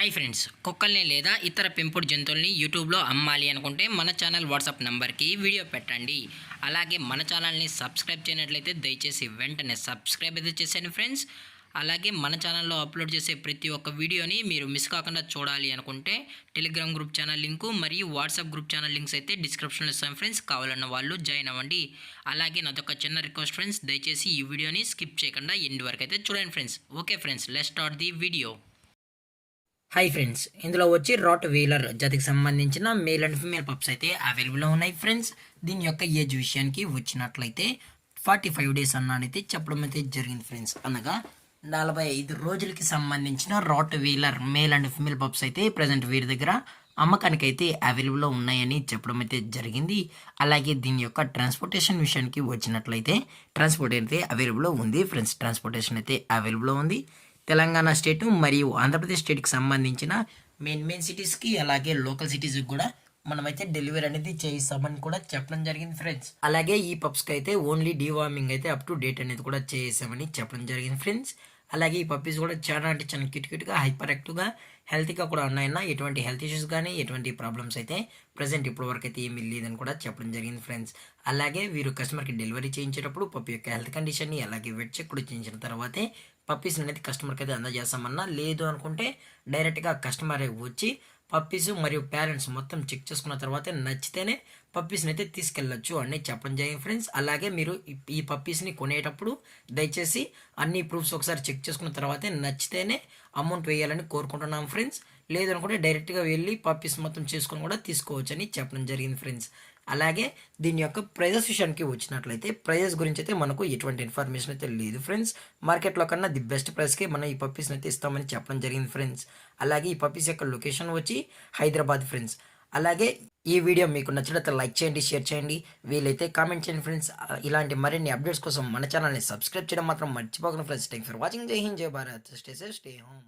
Hi friends, కుక్కల్ని లేదా ఇతర పెంపుడు జంతువుల్ని యూట్యూబ్లో అమ్మాలి అనుకుంటే మన ఛానల్ వాట్సాప్ నెంబర్కి వీడియో పెట్టండి. అలాగే మన ఛానల్ని సబ్స్క్రైబ్ చేయనట్లయితే దయచేసి వెంటనే సబ్స్క్రైబ్ అయితే చేసేయండి ఫ్రెండ్స్. అలాగే మన ఛానల్లో అప్లోడ్ చేసే ప్రతి ఒక్క వీడియోని మీరు మిస్ కాకుండా చూడాలి అనుకుంటే టెలిగ్రామ్ గ్రూప్ ఛానల్ లింకు మరియు వాట్సాప్ గ్రూప్ ఛానల్ లింక్స్ అయితే డిస్క్రిప్షన్లో ఇస్తాం ఫ్రెండ్స్. కావాలన్న వాళ్ళు జాయిన్ అవ్వండి. అలాగే నాదొక చిన్న రిక్వెస్ట్ ఫ్రెండ్స్, దయచేసి ఈ వీడియోని స్కిప్ చేయకుండా ఎండ్ వరకు అయితే చూడండి friends. Okay friends, let's start the video. Hi friends, ఇందులో వచ్చి రాట్ వీలర్ జాతికి సంబంధించిన మేల్ అండ్ ఫీమేల్ పప్స్ అయితే అవైలబుల్లో ఉన్నాయి ఫ్రెండ్స్. దీని యొక్క ఏజ్ విషయానికి వచ్చినట్లయితే 45 డేస్ అన్నానైతే చెప్పడం అయితే జరిగింది ఫ్రెండ్స్. అనగా 45 రోజులకి సంబంధించిన rottweiler male and female pups అయితే ప్రజెంట్ వీరి దగ్గర అమ్మకానికి అయితే అవైలబుల్లో ఉన్నాయని చెప్పడం అయితే జరిగింది. అలాగే దీని యొక్క ట్రాన్స్పోర్టేషన్ విషయానికి వచ్చినట్లయితే ట్రాన్స్పోర్ట్ అయితే అవైలబుల్లో ఉంది ఫ్రెండ్స్. ట్రాన్స్పోర్టేషన్ అయితే అవైలబుల్లో ఉంది. తెలంగాణ స్టేటు మరియు ఆంధ్రప్రదేశ్ స్టేట్కి సంబంధించిన మెయిన్ సిటీస్కి అలాగే లోకల్ సిటీస్కి కూడా మనమైతే డెలివరీ అనేది చేయిస్తామని కూడా చెప్పడం జరిగింది ఫ్రెండ్స్. అలాగే ఈ పప్స్కి అయితే ఓన్లీ డీవార్మింగ్ అయితే అప్ టు డేట్ అనేది కూడా చేసామని చెప్పడం జరిగింది ఫ్రెండ్స్. అలాగే ఈ పప్పీస్ కూడా చాలా అంటే చాలా క్యూట్గా హైపర్ యాక్టివ్గా హెల్తీగా కూడా ఉన్నాయన్న. ఎటువంటి హెల్త్ ఇష్యూస్ కానీ ఎటువంటి ప్రాబ్లమ్స్ అయితే ప్రజెంట్ ఇప్పటి వరకు అయితే ఏమీ లేదని కూడా చెప్పడం జరిగింది ఫ్రెండ్స్. అలాగే వీరు కస్టమర్కి డెలివరీ చేయించేటప్పుడు పప్పి యొక్క హెల్త్ కండిషన్ని అలాగే వెట్ చెక్ కూడా చేయించిన తర్వాతే పప్పీస్ అనేది కస్టమర్కి అయితే అందజేస్తామన్నా. లేదు అనుకుంటే డైరెక్ట్గా కస్టమర్ వచ్చి పప్పీస్ మరియు పేరెంట్స్ మొత్తం చెక్ చేసుకున్న తర్వాత నచ్చితేనే పప్పీస్ని అయితే తీసుకెళ్ళచ్చు అని చెప్పడం జరిగింది ఫ్రెండ్స్. అలాగే మీరు ఈ పప్పీస్ని కొనేటప్పుడు దయచేసి అన్ని ప్రూఫ్స్ ఒకసారి చెక్ చేసుకున్న తర్వాతే నచ్చితేనే అమౌంట్ వేయాలని కోరుకుంటున్నాం ఫ్రెండ్స్. లేదనుకుంటే డైరెక్ట్గా వెళ్ళి పప్పీస్ మొత్తం చేసుకొని కూడా తీసుకోవచ్చు అని చెప్పడం జరిగింది ఫ్రెండ్స్. అలాగే దీని యొక్క ప్రైజెస్ విషయానికి వచ్చినట్లయితే ప్రైజెస్ గురించి అయితే మనకు ఎటువంటి ఇన్ఫర్మేషన్ అయితే లేదు ఫ్రెండ్స్. మార్కెట్లో కన్నా ది బెస్ట్ ప్రైస్కి మనం ఈ పప్పీస్ని అయితే ఇస్తామని చెప్పడం జరిగింది ఫ్రెండ్స్. అలాగే ఈ పప్పీస్ యొక్క లొకేషన్ వచ్చి హైదరాబాద్ ఫ్రెండ్స్. అలాగే ఈ వీడియో మీకు నచ్చినట్లయితే లైక్ చేయండి, షేర్ చేయండి, వీలైతే కామెంట్ చేయండి ఫ్రెండ్స్. ఇలాంటి మరిన్ని అప్డేట్స్ కోసం మన ఛానల్ని సబ్స్క్రైబ్ చేయడం మాత్రం మర్చిపోకండి ఫ్రెండ్స్. Thank for watching. జై హింద్, జై Bharat. Stay safe, stay home.